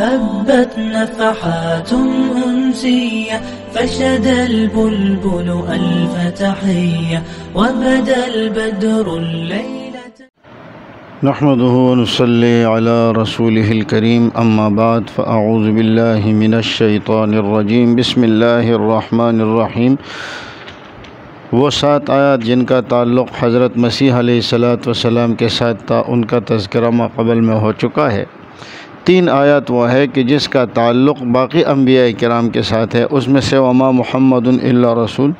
هبت نفحات أنسية فشد البلبل ألف تحية وبدا البدر الليلة. نحمده ونصلي على رسوله الكريم اما بعد فاعوذ بالله من الشیطان الرجیم بسم اللہ الرحمن الرحیم۔ وہ 7 آیات جن کا تعلق حضرت مسیح علیہ السلام کے ساتھ تھا، ان کا تذکرہ قبل میں ہو چکا ہے۔ 3 آیات وہ ہے کہ جس کا تعلق باقی انبیاء کرام کے ساتھ ہے، اس میں سے وما محمد الا رسول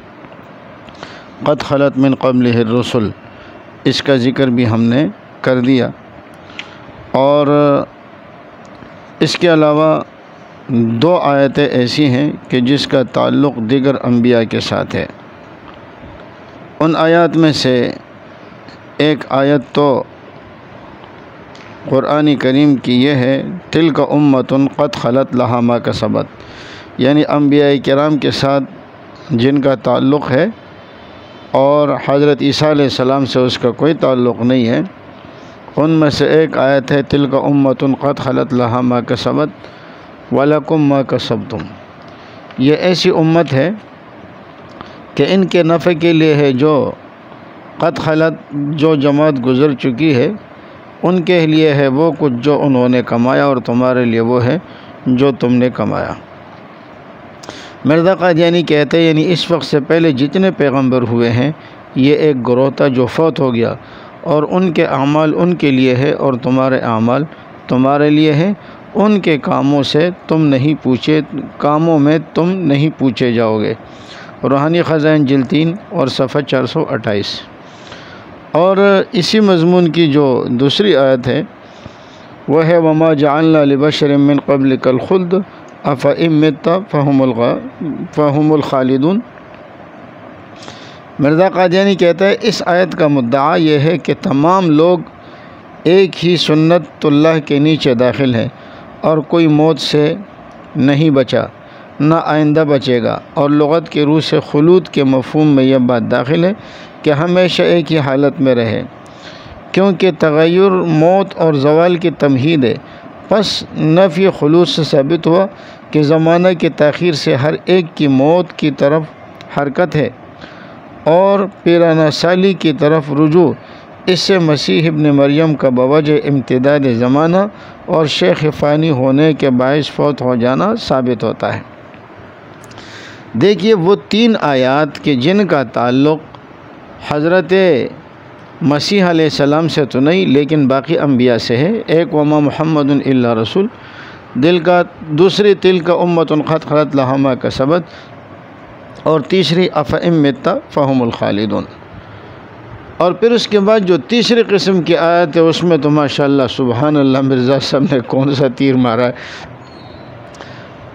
قد خلت من قبلہ الرسل، اس کا ذکر بھی ہم نے کر دیا۔ اور اس کے علاوہ 2 آیتیں ایسی ہیں کہ جس کا تعلق دیگر انبیاء کے ساتھ ہے۔ ان آیات میں سے ایک آیت تو قرآن کریم کی یہ ہے تلک امۃ قد خلت لہا ما کسبت، یعنی انبیاء کرام کے ساتھ جن کا تعلق ہے اور حضرت عیسیٰ علیہ السلام سے اس کا کوئی تعلق نہیں ہے، ان میں سے ایک آیت ہے تلک امۃ قد خلت لہا ما کسبت ولکم ما کسبتم۔ یہ ایسی امت ہے کہ ان کے نفع کے لیے ہے جو قد خلت، جو جماعت گزر چکی ہے، ان کے لیے ہے وہ کچھ جو انہوں نے کمایا، اور تمہارے لیے وہ ہے جو تم نے کمایا۔ مرزا قادیانی کہتے ہیں یعنی اس وقت سے پہلے جتنے پیغمبر ہوئے ہیں، یہ ایک گروہ تھا جو فوت ہو گیا، اور ان کے اعمال ان کے لیے ہے اور تمہارے اعمال تمہارے لیے ہے۔ ان کے کاموں سے تم نہیں پوچھے، کاموں میں تم نہیں پوچھے جاؤ گے۔ روحانی خزائن جلد 3 اور صفحہ 428۔ اور اسی مضمون کی جو دوسری آیت ہے وہ ہے وما جعلنا لبشر من قبلک الخلد افإن مت فهم الخالدون۔ مرزا قادیانی کہتا ہے اس آیت کا مدعا یہ ہے کہ تمام لوگ ایک ہی سنت اللہ کے نیچے داخل ہیں، اور کوئی موت سے نہیں بچا، نہ آئندہ بچے گا۔ اور لغت کے روح سے خلود کے مفہوم میں یہ بات داخل ہے کہ ہمیشہ ایک ہی حالت میں رہے، کیونکہ تغیر موت اور زوال کی تمہید ہے۔ پس نفی خلود سے ثابت ہوا کہ زمانہ کی تاخیر سے ہر ایک کی موت کی طرف حرکت ہے اور پیرانہ سالی کی طرف رجوع۔ اس سے مسیح ابن مریم کا بوجہ امتداد زمانہ اور شیخ فانی ہونے کے باعث فوت ہو جانا ثابت ہوتا ہے۔ دیکھیے وہ 3 آیات کہ جن کا تعلق حضرت مسیح علیہ السلام سے تو نہیں لیکن باقی انبیاء سے ہے۔ ایک وما محمد الا رسول، دوسری تلک امۃ قد خلت لہا ما کسبت، اور تیسری افإن مت فهم الخالدون۔ اور پھر اس کے بعد جو تیسری قسم کی آیت ہے اس میں تو ماشاءاللہ سبحان اللہ مرزا صاحب نے کون سا تیر مارا ہے،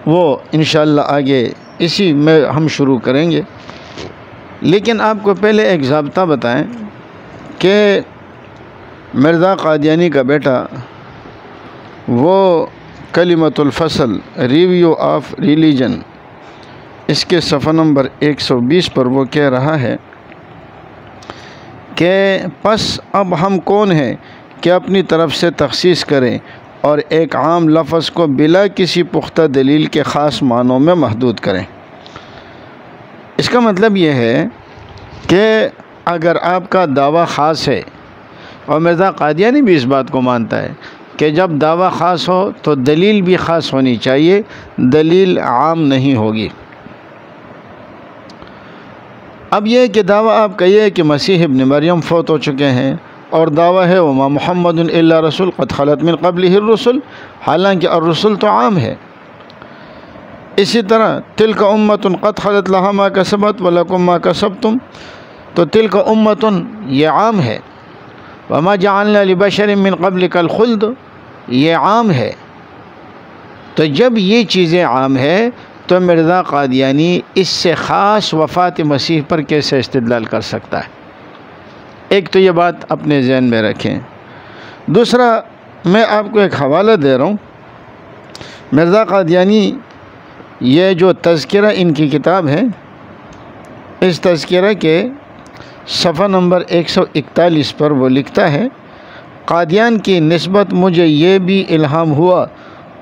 وہ انشاءاللہ آگے اسی میں ہم شروع کریں گے۔ لیکن آپ کو پہلے ایک ضابطہ بتائیں کہ مرزا قادیانی کا بیٹا وہ کلمۃ الفصل ریویو آف ریلیجن، اس کے صفحہ نمبر 120 پر وہ کہہ رہا ہے کہ پس اب ہم کون ہیں کہ اپنی طرف سے تخصیص کریں اور ایک عام لفظ کو بلا کسی پختہ دلیل کے خاص معنوں میں محدود کریں۔ اس کا مطلب یہ ہے کہ اگر آپ کا دعویٰ خاص ہے، اور مرزا قادیانی بھی اس بات کو مانتا ہے کہ جب دعویٰ خاص ہو تو دلیل بھی خاص ہونی چاہیے، دلیل عام نہیں ہوگی۔ اب یہ کہ دعویٰ آپ کا یہ ہے کہ مسیح ابن مریم فوت ہو چکے ہیں، اور دعویٰ ہے وما محمد الا رسول قد خلت من قبلہ الرسل، حالانکہ الرسل تو عام ہے۔ اسی طرح تلک امۃ قد خلت لہا ما کسبت ولکم ما کسبتم، تو تلک امۃ یہ عام ہے، وما جعلنا لبشر من قبلک الخلد یہ عام ہے۔ تو جب یہ چیزیں عام ہے تو مرزا قادیانی اس سے خاص وفات مسیح پر کیسے استدلال کر سکتا ہے؟ ایک تو یہ بات اپنے ذہن میں رکھیں۔ دوسرا میں آپ کو ایک حوالہ دے رہا ہوں، مرزا قادیانی یہ جو تذکرہ ان کی کتاب ہے، اس تذکرہ کے صفحہ نمبر 141 پر وہ لکھتا ہے قادیان کی نسبت مجھے یہ بھی الہام ہوا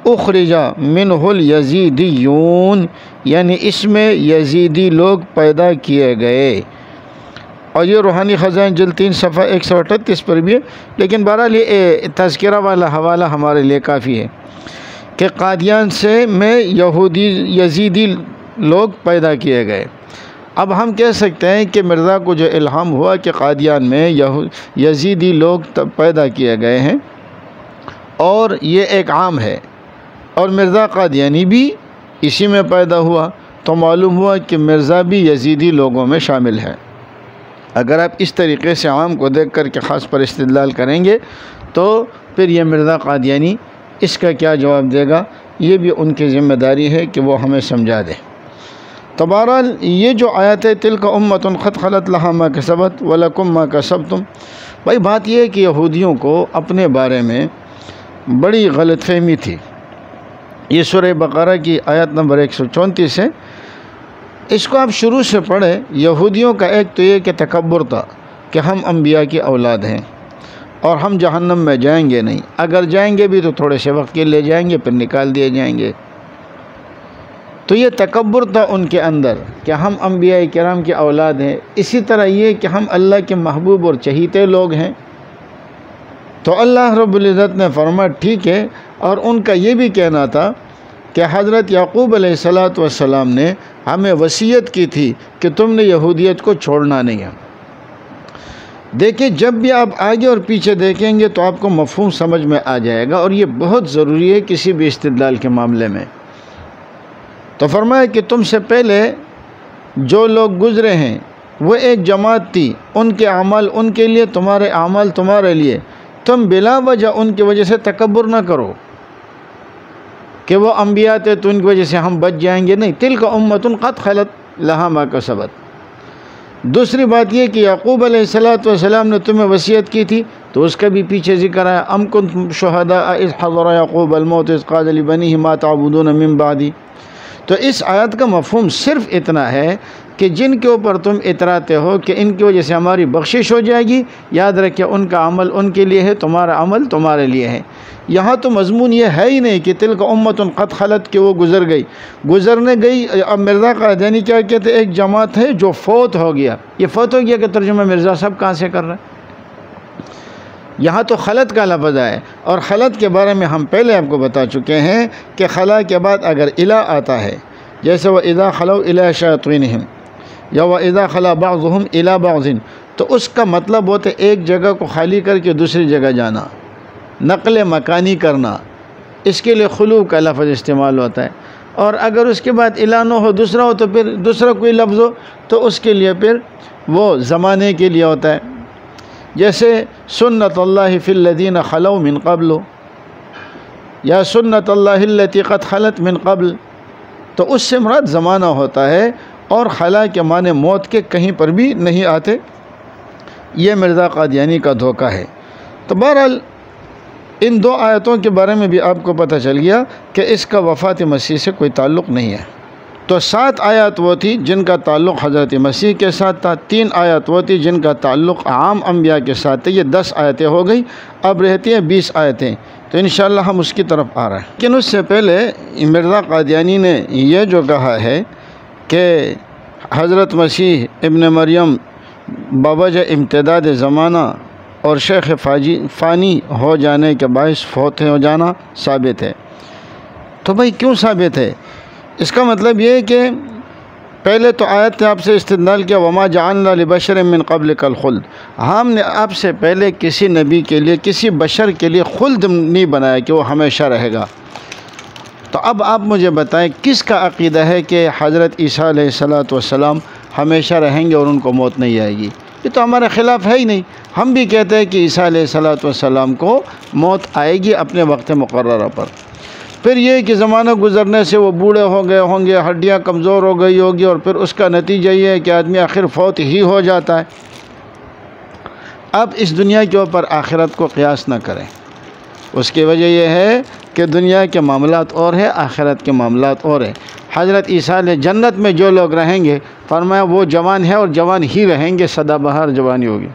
اخرج منہ الیزیدیون، یعنی اس میں یزیدی لوگ پیدا کیے گئے۔ اور یہ روحانی خزائن جلد 3 صفحہ 138 پر بھی ہے، لیکن بہرحال یہ تذکرہ والا حوالہ ہمارے لیے کافی ہے کہ قادیان میں یزیدی لوگ پیدا کیے گئے۔ اب ہم کہہ سکتے ہیں کہ مرزا کو جو الہام ہوا کہ قادیان میں یزیدی لوگ پیدا کیے گئے ہیں، اور یہ ایک عام ہے، اور مرزا قادیانی بھی اسی میں پیدا ہوا، تو معلوم ہوا کہ مرزا بھی یزیدی لوگوں میں شامل ہے۔ اگر آپ اس طریقے سے عام کو دیکھ کر کے خاص پر استدلال کریں گے تو پھر یہ مرزا قادیانی اس کا کیا جواب دے گا؟ یہ بھی ان کی ذمہ داری ہے کہ وہ ہمیں سمجھا دے۔ تو بہرحال یہ جو آیت ہے تلک امۃ قد خلت لہا ما کسبت ولکم ما کسبتم، بھائی بات یہ ہے کہ یہودیوں کو اپنے بارے میں بڑی غلط فہمی تھی۔ یہ سورہ بقرہ کی آیت نمبر 134 ہے، اس کو آپ شروع سے پڑھیں۔ یہودیوں کا ایک تو یہ کہ تکبر تھا کہ ہم انبیاء کی اولاد ہیں اور ہم جہنم میں جائیں گے نہیں، اگر جائیں گے بھی تو تھوڑے سے وقت کے لیے جائیں گے پھر نکال دیے جائیں گے۔ تو یہ تکبر تھا ان کے اندر کہ ہم انبیاء کرام کی اولاد ہیں۔ اسی طرح یہ کہ ہم اللہ کے محبوب اور چہیتے لوگ ہیں۔ تو اللہ رب العزت نے فرمایا ٹھیک ہے، اور ان کا یہ بھی کہنا تھا کہ حضرت یعقوب علیہ السلام نے ہمیں وصیت کی تھی کہ تم نے یہودیت کو چھوڑنا نہیں ہے۔ دیکھیں جب بھی آپ آگے اور پیچھے دیکھیں گے تو آپ کو مفہوم سمجھ میں آ جائے گا، اور یہ بہت ضروری ہے کسی بھی استدلال کے معاملے میں۔ تو فرمایا کہ تم سے پہلے جو لوگ گزرے ہیں وہ ایک جماعت تھی، ان کے اعمال ان کے لیے، تمہارے اعمال تمہارے لیے، تم بلا وجہ ان کی وجہ سے تکبر نہ کرو کہ وہ انبیاء تھے تو ان کی وجہ سے ہم بچ جائیں گے، نہیں، تلک امۃ قد خلت لہا ما کسبت۔ دوسری بات یہ کہ یعقوب علیہ السلام نے تمہیں وصیت کی تھی، تو اس کا بھی پیچھے ذکر ہے، ام کنتم شہداء اذ حضر یعقوب الموت اذ قال لبنیہ ما تعبدون من بعدی۔ تو اس آیت کا مفہوم صرف اتنا ہے کہ جن کے اوپر تم اتراتے ہو کہ ان کی وجہ سے ہماری بخشش ہو جائے گی، یاد رکھیں ان کا عمل ان کے لیے ہے، تمہارا عمل تمہارے لیے ہے۔ یہاں تو مضمون یہ ہے ہی نہیں کہ تلک امۃ قد خلت کہ وہ گزرنے گئی۔ اب مرزا قادیانی کیا کہتے ہیں؟ ایک جماعت ہے جو فوت ہو گیا۔ یہ فوت ہو گیا کہ ترجمہ مرزا صاحب کہاں سے کر رہے ہیں؟ یہاں تو خلت کا لفظ ہے، اور خلت کے بارے میں ہم پہلے آپ کو بتا چکے ہیں کہ خلا کے بعد اگر الا آتا ہے، جیسے وَإِذَا خَلَوْا إِلَىٰ شَيَاطِينِهِمْ یا وَإِذَا خَلَا بَعْضُهُمْ إِلَىٰ بَعْضٍ، تو اس کا مطلب ہوتا ہے ایک جگہ کو خالی کر کے دوسری جگہ جانا، نقل مکانی کرنا، اس کے لیے خلو کا لفظ استعمال ہوتا ہے۔ اور اگر اس کے بعد الا نہ ہو، دوسرا ہو، تو پھر دوسرا کوئی لفظ ہو تو اس کے لیے پھر وہ زمانے کے لیے ہوتا ہے، جیسے سنت اللہ فی الذین خلوا من قبل یا سنت اللہ التی قد خلت من قبل، تو اس سے مراد زمانہ ہوتا ہے، اور خلا کے معنی موت کے کہیں پر بھی نہیں آتے۔ یہ مرزا قادیانی کا دھوکہ ہے۔ تو بہرحال ان دو آیتوں کے بارے میں بھی آپ کو پتہ چل گیا کہ اس کا وفات مسیح سے کوئی تعلق نہیں ہے۔ تو 7 آیات وہ تھی جن کا تعلق حضرت مسیح کے ساتھ تھا، 3 آیات وہ تھی جن کا تعلق عام انبیاء کے ساتھ تھا۔ یہ 10 آیتیں ہو گئی، اب رہتی ہیں 20 آیتیں، تو انشاءاللہ ہم اس کی طرف آ رہے ہیں۔ لیکن اس سے پہلے مرزا قادیانی نے یہ جو کہا ہے کہ حضرت مسیح ابن مریم بوجہ امتداد زمانہ اور شیخ فانی ہو جانے کے باعث فوت ہو جانا ثابت ہے، تو بھائی کیوں ثابت ہے؟ اس کا مطلب یہ ہے کہ پہلے تو آیت نے آپ سے استدلال کیا وما جعلنا لبشر من قبلک الخلد، ہم نے آپ سے پہلے کسی نبی کے لیے، کسی بشر کے لیے خلد نہیں بنایا کہ وہ ہمیشہ رہے گا۔ تو اب آپ مجھے بتائیں کس کا عقیدہ ہے کہ حضرت عیسیٰ علیہ السلام ہمیشہ رہیں گے اور ان کو موت نہیں آئے گی؟ یہ تو ہمارے خلاف ہے ہی نہیں۔ ہم بھی کہتے ہیں کہ عیسیٰ علیہ السلام کو موت آئے گی اپنے وقت مقررہ پر۔ پھر یہ کہ زمانہ گزرنے سے وہ بوڑھے ہو گئے ہوں گے، ہڈیاں کمزور ہو گئی ہوگی، اور پھر اس کا نتیجہ یہ ہے کہ آدمی آخر فوت ہی ہو جاتا ہے۔ اب اس دنیا کے اوپر آخرت کو قیاس نہ کریں، اس کی وجہ یہ ہے کہ دنیا کے معاملات اور ہیں، آخرت کے معاملات اور ہیں۔ حضرت عیسیٰ علیہ جنت میں جو لوگ رہیں گے، فرمایا وہ جوان ہے اور جوان ہی رہیں گے، سدا بہار جوانی ہوگی۔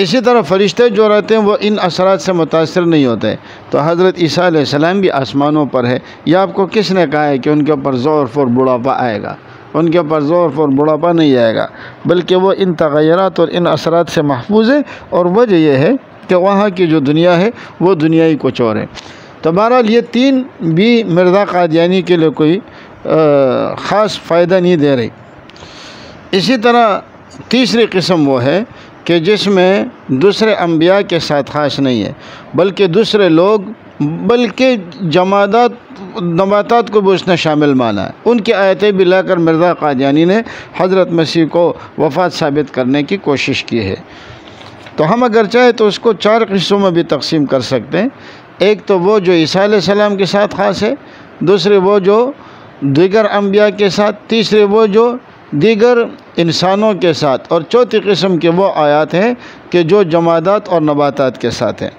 اسی طرح فرشتے جو رہتے ہیں وہ ان اثرات سے متاثر نہیں ہوتے. تو حضرت عیسیٰ علیہ السلام بھی آسمانوں پر ہے. یہ آپ کو کس نے کہا ہے کہ ان کے اوپر ضعف اور بڑھاپا آئے گا؟ ان کے اوپر ضعف اور بڑھاپا نہیں آئے گا، بلکہ وہ ان تغیرات اور ان اثرات سے محفوظ ہے. اور وجہ یہ ہے کہ وہاں کی جو دنیا ہے وہ دنیا ہی کچھ اور ہے. تو بہرحال یہ تین بھی مرزا قادیانی کے لیے کوئی خاص فائدہ نہیں دے رہی. اسی طرح تیسری قسم وہ ہے کہ جس میں دوسرے انبیاء کے ساتھ خاص نہیں ہے، بلکہ دوسرے لوگ، بلکہ جمادات نباتات کو بھی اس نے شامل مانا ہے. ان کی آیتیں بھی لا کر مرزا قادیانی نے حضرت مسیح کو وفات ثابت کرنے کی کوشش کی ہے. تو ہم اگر چاہیں تو اس کو 4 قسموں میں بھی تقسیم کر سکتے ہیں. ایک تو وہ جو عیسیٰ علیہ السلام کے ساتھ خاص ہے، دوسرے وہ جو دیگر انبیاء کے ساتھ، تیسرے وہ جو دیگر انسانوں کے ساتھ، اور چوتھی قسم کے وہ آیات ہیں کہ جو جمادات اور نباتات کے ساتھ ہیں.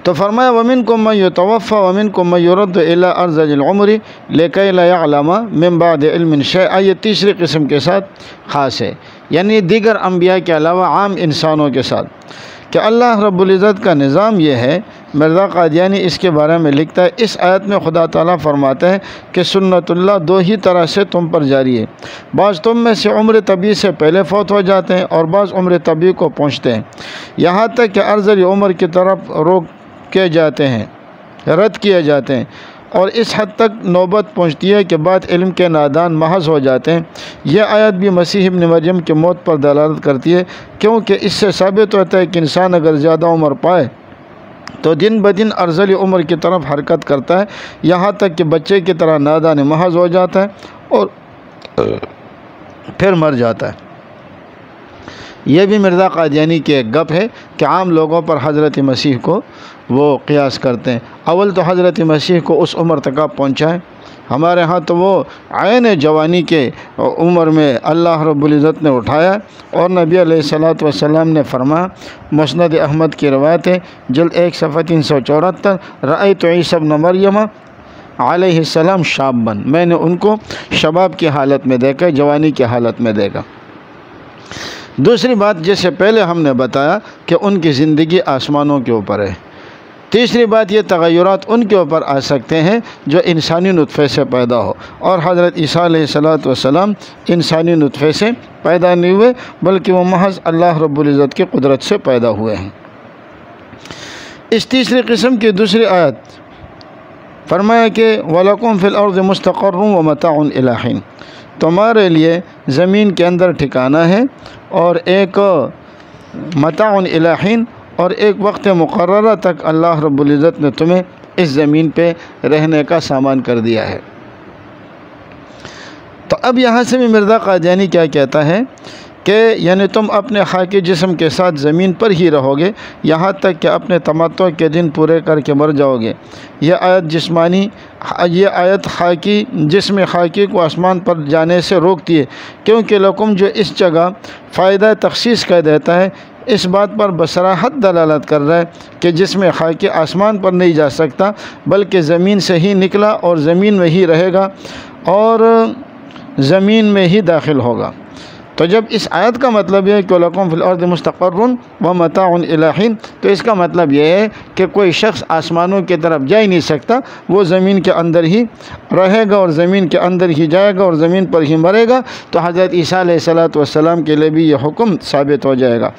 تو فرمایا وَمِنْكُمْ مَنْ يُتَوَفَّى وَمِنْكُمْ مَنْ يُرَدُّ إِلَىٰ أَرْذَلِ الْعُمُرِ لِكَيْ لَا يَعْلَمَ مِنْ بَعْدِ عِلْمٍ شَيْئًا. یہ تیسری قسم کے ساتھ خاص ہے، یعنی دیگر انبیاء کے علاوہ عام انسانوں کے ساتھ. کہ اللہ رب العزت کا نظام یہ ہے، مرزا قادیانی اس کے بارے میں لکھتا ہے، اس آیت میں خدا تعالیٰ فرماتا ہے کہ سنت اللہ 2 ہی طرح سے تم پر جاری ہے. بعض تم میں سے عمر طبی سے پہلے فوت ہو جاتے ہیں اور بعض عمر طبی کو پہنچتے ہیں، یہاں تک کہ ارذل عمر کی طرف روکے جاتے ہیں، رد کیے جاتے ہیں، اور اس حد تک نوبت پہنچتی ہے کہ بعد علم کے نادان محض ہو جاتے ہیں. یہ آیت بھی مسیح ابن مریم کی موت پر دلالت کرتی ہے، کیونکہ اس سے ثابت ہوتا ہے کہ انسان اگر زیادہ عمر پائے تو دن بدن ارذل عمر کی طرف حرکت کرتا ہے، یہاں تک کہ بچے کی طرح نادان محض ہو جاتا ہے اور پھر مر جاتا ہے. یہ بھی مرزا قادیانی کی ایک گپ ہے کہ عام لوگوں پر حضرت مسیح کو وہ قیاس کرتے ہیں. اول تو حضرت مسیح کو اس عمر تک آپ پہنچائیں. ہمارے ہاں تو وہ عین جوانی کے عمر میں اللہ رب العزت نے اٹھایا، اور نبی علیہ الصلوۃ والسلام نے فرمایا، مسند احمد کی روایت ہے، جلد 1 صفحہ 374، رأیت عیسی ابن مریم علیہ السلام شابن، میں نے ان کو شباب کی حالت میں دیکھا، جوانی کی حالت میں دیکھا. دوسری بات، جیسے پہلے ہم نے بتایا کہ ان کی زندگی آسمانوں کے اوپر ہے. تیسری بات، یہ تغیرات ان کے اوپر آ سکتے ہیں جو انسانی نطفے سے پیدا ہو، اور حضرت عیسیٰ علیہ السلام انسانی نطفے سے پیدا نہیں ہوئے، بلکہ وہ محض اللہ رب العزت کی قدرت سے پیدا ہوئے ہیں. اس تیسری قسم کی دوسری آیت فرمایا کہ وَلَكُمْ فِي الْأَرْضِ مُسْتَقَرٌّ وَمَتَاعٌ إِلَىٰ حِينٍ، تمہارے لیے زمین کے اندر ٹھکانہ ہے اور ایک متاع إِلَىٰ حِينٍ، اور ایک وقت مقررہ تک اللہ رب العزت نے تمہیں اس زمین پہ رہنے کا سامان کر دیا ہے. تو اب یہاں سے بھی مرزا قادیانی کیا کہتا ہے کہ یعنی تم اپنے خاکی جسم کے ساتھ زمین پر ہی رہو گے یہاں تک کہ اپنے تمتع کے دن پورے کر کے مر جاؤ گے. یہ آیت خاکی جسم خاکی کو آسمان پر جانے سے روکتی ہے، کیونکہ لکم جو اس جگہ فائدہ تخصیص کہہ دیتا ہے، اس بات پر بصراحت دلالت کر رہا ہے کہ جسم خاکی آسمان پر نہیں جا سکتا، بلکہ زمین سے ہی نکلا اور زمین میں ہی رہے گا اور زمین میں ہی داخل ہوگا. تو جب اس آیت کا مطلب یہ ہے کہ لَكُمْ فِي الْأَرْضِ مُسْتَقَرٌّ وَمَتَاعٌ إِلَىٰ حِينٍ، تو اس کا مطلب یہ ہے کہ کوئی شخص آسمانوں کی طرف جا ہی نہیں سکتا، وہ زمین کے اندر ہی رہے گا اور زمین کے اندر ہی جائے گا اور زمین پر ہی مرے گا. تو حضرت عیسیٰ علیہ السلام کے لیے بھی یہ حکم ثابت ہو جائے گا.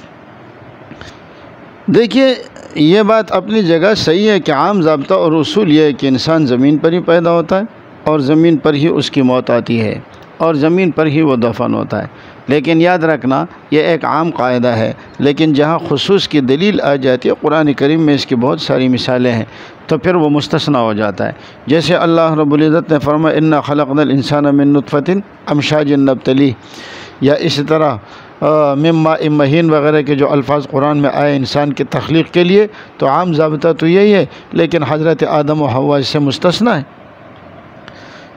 دیکھیے، یہ بات اپنی جگہ صحیح ہے کہ عام ضابطہ اور اصول یہ ہے کہ انسان زمین پر ہی پیدا ہوتا ہے اور زمین پر ہی اس کی موت آتی ہے اور زمین پر ہی وہ دفن ہوتا ہے. لیکن یاد رکھنا، یہ ایک عام قاعدہ ہے، لیکن جہاں خصوص کی دلیل آ جاتی ہے، قرآن کریم میں اس کی بہت ساری مثالیں ہیں، تو پھر وہ مستثنی ہو جاتا ہے. جیسے اللہ رب العزت نے فرمایا اِنَّا خَلَقْنَا الْإِنسَانَ مِن نُطْفَةٍ أَمْشَاجٍ نَبْتَلِيهِ، یا اسی طرح مِن مَاءٍ مَّهِينٍ وغیرہ کے جو الفاظ قرآن میں آئے انسان کی تخلیق کے لیے، تو عام ضابطہ تو یہی ہے، لیکن حضرت آدم و حوا اس سے مستثنی ہے.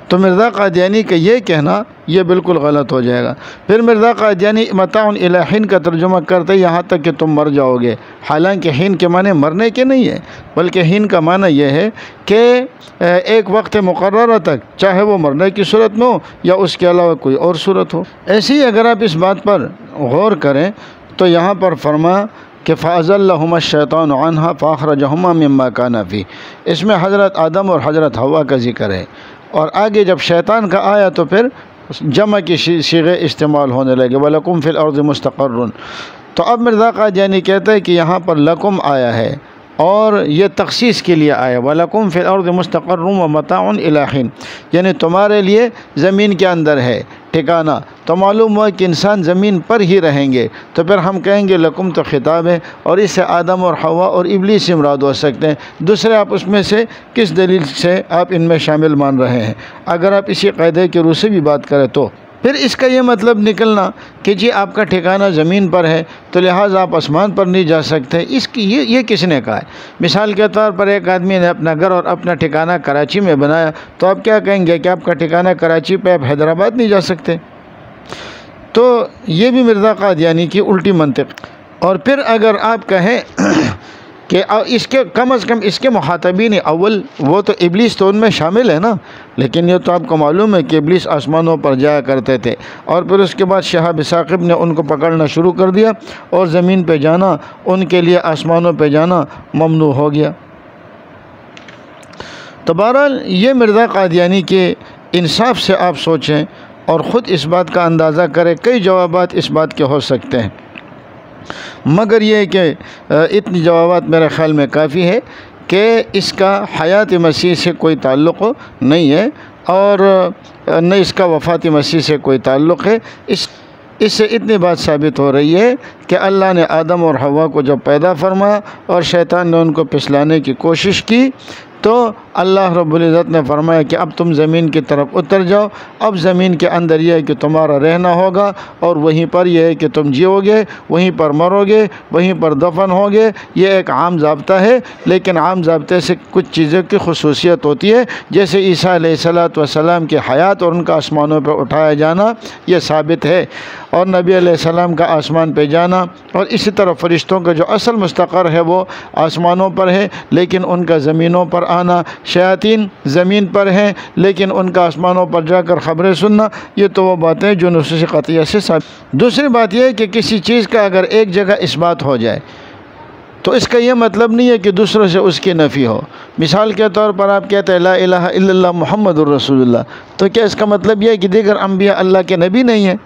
تو مرزا قادیانی کا یہ کہنا یہ بالکل غلط ہو جائے گا. پھر مرزا قادیانی متاع إِلَىٰ حِينٍ کا ترجمہ کرتے یہاں تک کہ تم مر جاؤ گے، حالانکہ حین کے معنی مرنے کے نہیں ہے، بلکہ حین کا معنی یہ ہے کہ ایک وقت مقررہ تک، چاہے وہ مرنے کی صورت میں ہو یا اس کے علاوہ کوئی اور صورت ہو. ایسے ہی اگر آپ اس بات پر غور کریں تو یہاں پر فرمایا کہ فَأَزَلَّهُمَا الشَّيْطَانُ عَنْهَا فَأَخْرَجَهُمَا مِمَّا كَانَ فِيهِ، اس میں حضرت آدم اور حضرت حوا کا ذکر ہے، اور آگے جب شیطان کا آیا تو پھر جمع کی صیغے استعمال ہونے لگے، وَلَكُمْ فِي الْأَرْضِ مُسْتَقَرٌّ۔ تو اب مرزا قادیانی کہتا ہے کہ یہاں پر لکم آیا ہے اور یہ تخصیص کے لیے آیا، وَلَكُمْ فِي الْأَرْضِ مُسْتَقَرٌّ وَمَتَاعٌ إِلَىٰ حِينٍ، یعنی تمہارے لیے زمین کے اندر ہے ٹھکانہ۔ تو معلوم ہوا کہ انسان زمین پر ہی رہیں گے، تو پھر ہم کہیں گے لکم تو خطاب ہے، اور اس سے آدم اور حوا اور ابلیس سے مراد ہو سکتے ہیں۔ دوسرے آپ اس میں سے کس دلیل سے آپ ان میں شامل مان رہے ہیں؟ اگر آپ اسی قاعدے کے روح سے بھی بات کریں تو پھر اس کا یہ مطلب نکلنا کہ جی آپ کا ٹھکانہ زمین پر ہے تو لہٰذا آپ آسمان پر نہیں جا سکتے، اس کی یہ کس نے کہا ہے؟ مثال کے طور پر ایک آدمی نے اپنا گھر اور اپنا ٹھکانہ کراچی میں بنایا، تو آپ کیا کہیں گے کہ آپ کا ٹھکانہ کراچی پہ آپ حیدرآباد نہیں جا سکتے؟ تو یہ بھی مرزا قادیانی کی الٹی منطق۔ اور پھر اگر آپ کہیں کہ اس کے کم از کم اس کے مخاطبین اول وہ تو ابلیس تو ان میں شامل ہے نا، لیکن یہ تو آپ کو معلوم ہے کہ ابلیس آسمانوں پر جایا کرتے تھے، اور پھر اس کے بعد شہاب ثاقب نے ان کو پکڑنا شروع کر دیا اور زمین پہ جانا ان کے لیے آسمانوں پہ جانا ممنوع ہو گیا۔ تو بہرحال یہ مرزا قادیانی کے انصاف سے آپ سوچیں اور خود اس بات کا اندازہ کریں، کئی جوابات اس بات کے ہو سکتے ہیں، مگر یہ کہ اتنی جوابات میرے خیال میں کافی ہے کہ اس کا حیات مسیح سے کوئی تعلق نہیں ہے، اور نہ اس کا وفات مسیح سے کوئی تعلق ہے۔ اس سے اتنی بات ثابت ہو رہی ہے کہ اللہ نے آدم اور حوا کو جب پیدا فرمایا اور شیطان نے ان کو پھسلانے کی کوشش کی، تو اللہ رب العزت نے فرمایا کہ اب تم زمین کی طرف اتر جاؤ، اب زمین کے اندر یہ ہے کہ تمہارا رہنا ہوگا، اور وہیں پر یہ ہے کہ تم جیو گے، وہیں پر مرو گے، وہیں پر دفن ہوگے۔ یہ ایک عام ضابطہ ہے، لیکن عام ضابطے سے کچھ چیزوں کی خصوصیت ہوتی ہے، جیسے عیسیٰ علیہ السلام کی حیات اور ان کا آسمانوں پہ اٹھایا جانا یہ ثابت ہے، اور نبی علیہ السلام کا آسمان پہ جانا، اور اسی طرح فرشتوں کا جو اصل مستقر ہے وہ آسمانوں پر ہے لیکن ان کا زمینوں پر آنا، شیاطین زمین پر ہیں لیکن ان کا آسمانوں پر جا کر خبریں سننا، یہ تو وہ باتیں جو نصوص قطعیہ سے ثابت۔ دوسری بات یہ ہے کہ کسی چیز کا اگر ایک جگہ اس بات ہو جائے تو اس کا یہ مطلب نہیں ہے کہ دوسروں سے اس کی نفی ہو۔ مثال کے طور پر آپ کہتے ہیں لا الہ الا اللہ محمد الرسول اللہ، تو کیا اس کا مطلب یہ ہے کہ دیگر انبیاء اللہ کے نبی نہیں ہیں؟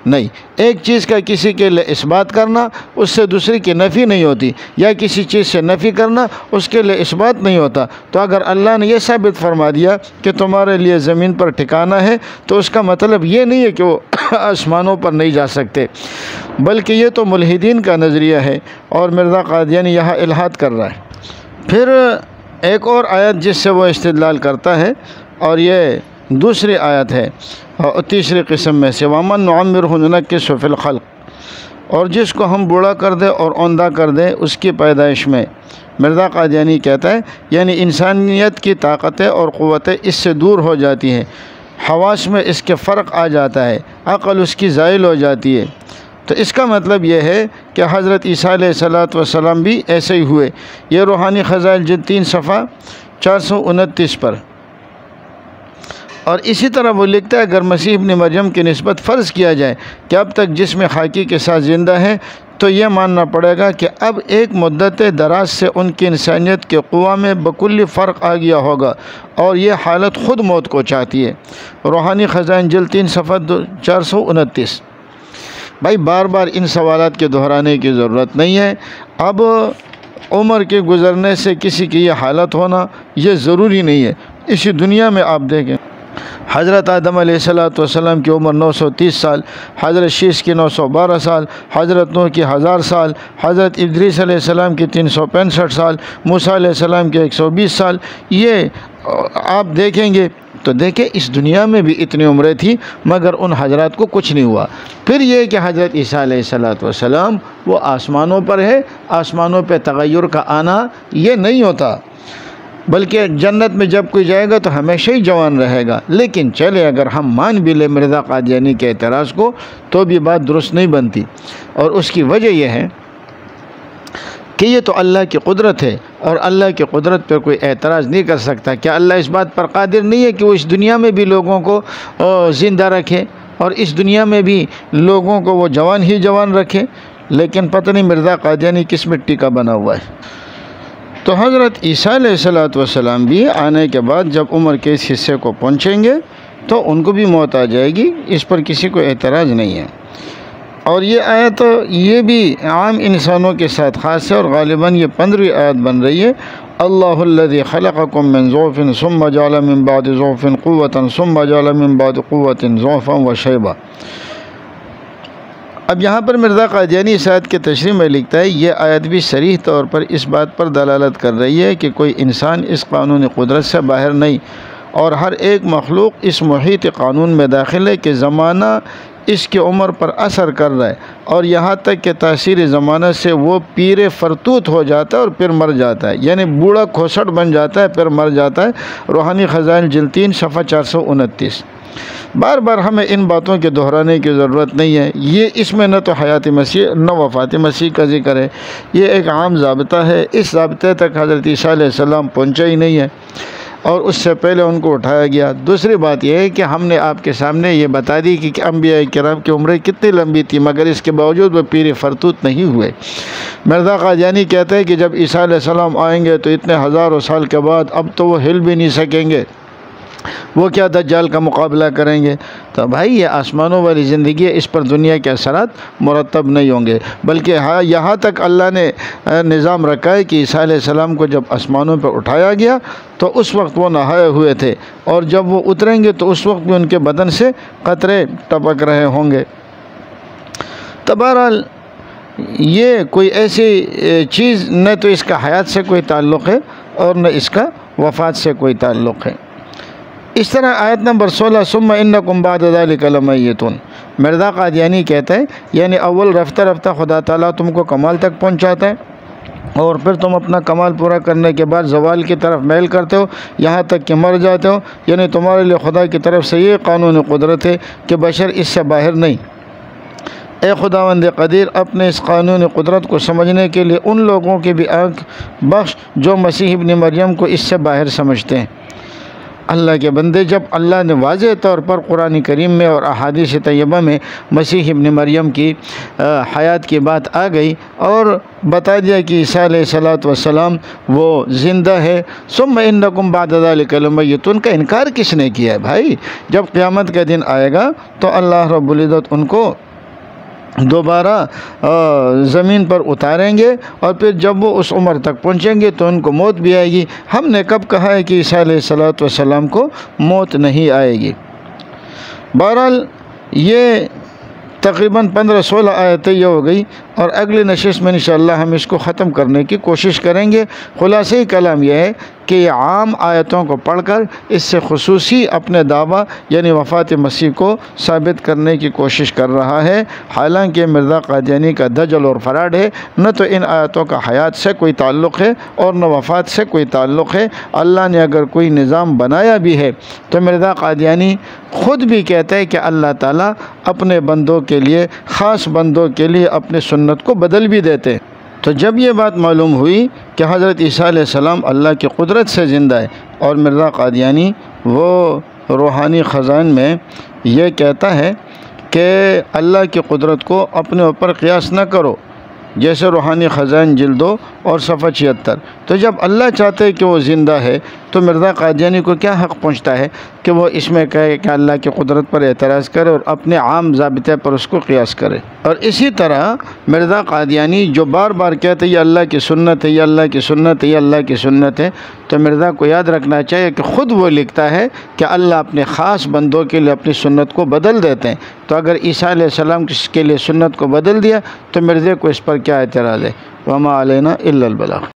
نہیں، ایک چیز کا کسی کے لیے اس بات کرنا اس سے دوسری کی نفی نہیں ہوتی، یا کسی چیز سے نفی کرنا اس کے لیے اس بات نہیں ہوتا۔ تو اگر اللہ نے یہ ثابت فرما دیا کہ تمہارے لیے زمین پر ٹھکانہ ہے، تو اس کا مطلب یہ نہیں ہے کہ وہ آسمانوں پر نہیں جا سکتے، بلکہ یہ تو ملحدین کا نظریہ ہے، اور مرزا قادیانی یہاں الحاد کر رہا ہے۔ پھر ایک اور آیت جس سے وہ استدلال کرتا ہے، اور یہ دوسری آیت ہے اور تیسری قسم میں سے، وَمَن نُعَمِّرْهُ نُنَكِّسْهُ فِي الْخَلْقِ، اور جس کو ہم بوڑھا کر دیں اور اوندھا کر دیں اس کی پیدائش میں۔ مرزا قادیانی کہتا ہے یعنی انسانیت کی طاقتیں اور قوتیں اس سے دور ہو جاتی ہیں، حواس میں اس کے فرق آ جاتا ہے، عقل اس کی زائل ہو جاتی ہے۔ تو اس کا مطلب یہ ہے کہ حضرت عیسیٰ علیہ السلام بھی ایسے ہی ہوئے۔ یہ روحانی خزائل جلد 3 صفحہ 429 پر۔ اور اسی طرح وہ لکھتا ہے اگر مسیح ابن مریم کی نسبت فرض کیا جائے کہ اب تک جسم خاکی کے ساتھ زندہ ہے، تو یہ ماننا پڑے گا کہ اب ایک مدت دراز سے ان کی انسانیت کے قوا میں بکلی فرق آ گیا ہوگا، اور یہ حالت خود موت کو چاہتی ہے۔ روحانی خزائن جلد 3 صفحہ 429۔ بھائی بار بار ان سوالات کے دہرانے کی ضرورت نہیں ہے۔ اب عمر کے گزرنے سے کسی کی یہ حالت ہونا یہ ضروری نہیں ہے۔ اسی دنیا میں آپ دیکھیں حضرت آدم علیہ السلام کی عمر 930 سال، حضرت شیش کی 912 سال، حضرت نوح کی 1000 سال، حضرت ادریس علیہ السلام کی 365 سال، موسیٰ علیہ السلام کی 120 سال۔ یہ آپ دیکھیں گے تو دیکھیں اس دنیا میں بھی اتنی عمریں تھی مگر ان حضرات کو کچھ نہیں ہوا۔ پھر یہ کہ حضرت عیسیٰ علیہ السلام وہ آسمانوں پر ہے، آسمانوں پہ تغیر کا آنا یہ نہیں ہوتا، بلکہ جنت میں جب کوئی جائے گا تو ہمیشہ ہی جوان رہے گا۔ لیکن چلے اگر ہم مان بھی لیں مرزا قادیانی کے اعتراض کو تو بھی بات درست نہیں بنتی، اور اس کی وجہ یہ ہے کہ یہ تو اللہ کی قدرت ہے، اور اللہ کی قدرت پر کوئی اعتراض نہیں کر سکتا۔ کیا اللہ اس بات پر قادر نہیں ہے کہ وہ اس دنیا میں بھی لوگوں کو زندہ رکھے، اور اس دنیا میں بھی لوگوں کو وہ جوان ہی جوان رکھے؟ لیکن پتہ نہیں مرزا قادیانی کس مٹی کا بنا ہوا ہے۔ تو حضرت عیسیٰ علیہ السلام بھی آنے کے بعد جب عمر کے اس حصے کو پہنچیں گے تو ان کو بھی موت آ جائے گی، اس پر کسی کو اعتراض نہیں ہے۔ اور یہ آیت یہ بھی عام انسانوں کے ساتھ خاص ہے، اور غالباً یہ 15ویں آیت بن رہی ہے۔ اللہ الذی خلقکم من ضعف ثم جعل من بعد ضعف قوة ثم جعل من بعد قوة ضعفا وشیبا۔ اب یہاں پر مرزا قادیانی اس آیت کے تشریح میں لکھتا ہے، یہ آیت بھی صریح طور پر اس بات پر دلالت کر رہی ہے کہ کوئی انسان اس قانونی قدرت سے باہر نہیں، اور ہر ایک مخلوق اس محیط قانون میں داخل ہے کہ زمانہ اس کی عمر پر اثر کر رہا ہے، اور یہاں تک کہ تاثیر زمانہ سے وہ پیر فرتوت ہو جاتا ہے اور پھر مر جاتا ہے، یعنی بوڑھا کھوسٹ بن جاتا ہے پھر مر جاتا ہے۔ روحانی خزائن جلد 3 صفحہ 429۔ بار بار ہمیں ان باتوں کے دہرانے کی ضرورت نہیں ہے، یہ اس میں نہ تو حیات مسیح نہ وفات مسیح کا ذکر ہے، یہ ایک عام ضابطہ ہے، اس ضابطے تک حضرت عیسیٰ علیہ السلام پہنچا ہی نہیں ہے، اور اس سے پہلے ان کو اٹھایا گیا۔ دوسری بات یہ ہے کہ ہم نے آپ کے سامنے یہ بتا دی کہ انبیاء کرام کی عمریں کتنی لمبی تھی، مگر اس کے باوجود وہ پیر فرتوت نہیں ہوئے۔ مرزا قادیانی کہتے ہیں کہ جب عیسیٰ علیہ السلام آئیں گے تو اتنے ہزاروں سال کے بعد اب تو وہ ہل بھی نہیں سکیں گے، وہ کیا دجال کا مقابلہ کریں گے؟ تو بھائی یہ آسمانوں والی زندگی ہے، اس پر دنیا کے اثرات مرتب نہیں ہوں گے، بلکہ یہاں تک اللہ نے نظام رکھا ہے کہ عیسیٰ علیہ السلام کو جب آسمانوں پر اٹھایا گیا تو اس وقت وہ نہائے ہوئے تھے، اور جب وہ اتریں گے تو اس وقت بھی ان کے بدن سے قطرے ٹپک رہے ہوں گے۔ تو بہرحال یہ کوئی ایسی چیز نہ تو اس کا حیات سے کوئی تعلق ہے اور نہ اس کا وفات سے کوئی تعلق ہے۔ اس طرح آیت نمبر 16 ثم انکم بعد ذلک لمیتون، مرزا قادیانی کہتا ہے یعنی اول رفتہ رفتہ خدا تعالیٰ تم کو کمال تک پہنچاتا ہے، اور پھر تم اپنا کمال پورا کرنے کے بعد زوال کی طرف میل کرتے ہو یہاں تک کہ مر جاتے ہو، یعنی تمہارے لیے خدا کی طرف سے یہ قانون قدرت ہے کہ بشر اس سے باہر نہیں۔ اے خداوند قدیر، اپنے اس قانون قدرت کو سمجھنے کے لیے ان لوگوں کی بھی آنکھ بخش جو مسیح ابن مریم کو اس سے باہر سمجھتے ہیں۔ اللہ کے بندے، جب اللہ نے واضح طور پر قرآن کریم میں اور احادیث طیبہ میں مسیح ابن مریم کی حیات کی بات آ گئی اور بتا دیا کہ عیسیٰ علیہ السلام وہ زندہ ہے، ثم انکم بعد ذلک لمیتون کا انکار کس نے کیا ہے بھائی؟ جب قیامت کا دن آئے گا تو اللہ رب العزت ان کو دوبارہ زمین پر اتاریں گے، اور پھر جب وہ اس عمر تک پہنچیں گے تو ان کو موت بھی آئے گی۔ ہم نے کب کہا ہے کہ عیسیٰ علیہ السلام کو موت نہیں آئے گی؟ بہرحال یہ تقریباً 15-16 آیتیں یہ ہو گئی، اور اگلی نشست میں انشاءاللہ ہم اس کو ختم کرنے کی کوشش کریں گے۔ خلاصہ کلام یہ ہے کہ یہ عام آیتوں کو پڑھ کر اس سے خصوصی اپنے دعویٰ یعنی وفات مسیح کو ثابت کرنے کی کوشش کر رہا ہے، حالانکہ مرزا قادیانی کا دجل اور فراڈ ہے، نہ تو ان آیتوں کا حیات سے کوئی تعلق ہے اور نہ وفات سے کوئی تعلق ہے۔ اللہ نے اگر کوئی نظام بنایا بھی ہے تو مرزا قادیانی خود بھی کہتا ہے کہ اللہ تعالیٰ اپنے بندوں کے لیے، خاص بندوں کے لیے اپنی سنت کو بدل بھی دیتے ہیں۔ تو جب یہ بات معلوم ہوئی کہ حضرت عیسیٰ علیہ السلام اللہ کی قدرت سے زندہ ہے، اور مرزا قادیانی وہ روحانی خزائن میں یہ کہتا ہے کہ اللہ کی قدرت کو اپنے اوپر قیاس نہ کرو، جیسے روحانی خزائن جلد 2 اور صفحہ 76۔ تو جب اللہ چاہتے ہے کہ وہ زندہ ہے تو مرزا قادیانی کو کیا حق پہنچتا ہے کہ وہ اس میں کہے کہ اللہ کی قدرت پر اعتراض کرے اور اپنے عام ضابطے پر اس کو قیاس کرے؟ اور اسی طرح مرزا قادیانی جو بار بار کہتے ہیں یہ اللہ کی سنت ہے، یہ اللہ کی سنت ہے، یہ اللہ کی سنت ہے، تو مرزا کو یاد رکھنا چاہیے کہ خود وہ لکھتا ہے کہ اللہ اپنے خاص بندوں کے لیے اپنی سنت کو بدل دیتے ہیں۔ تو اگر عیسیٰ علیہ السلام کے لیے سنت کو بدل دیا تو مرزا کو اس پر کیا اعتراض ہے؟ وما علینا الا البلاغ۔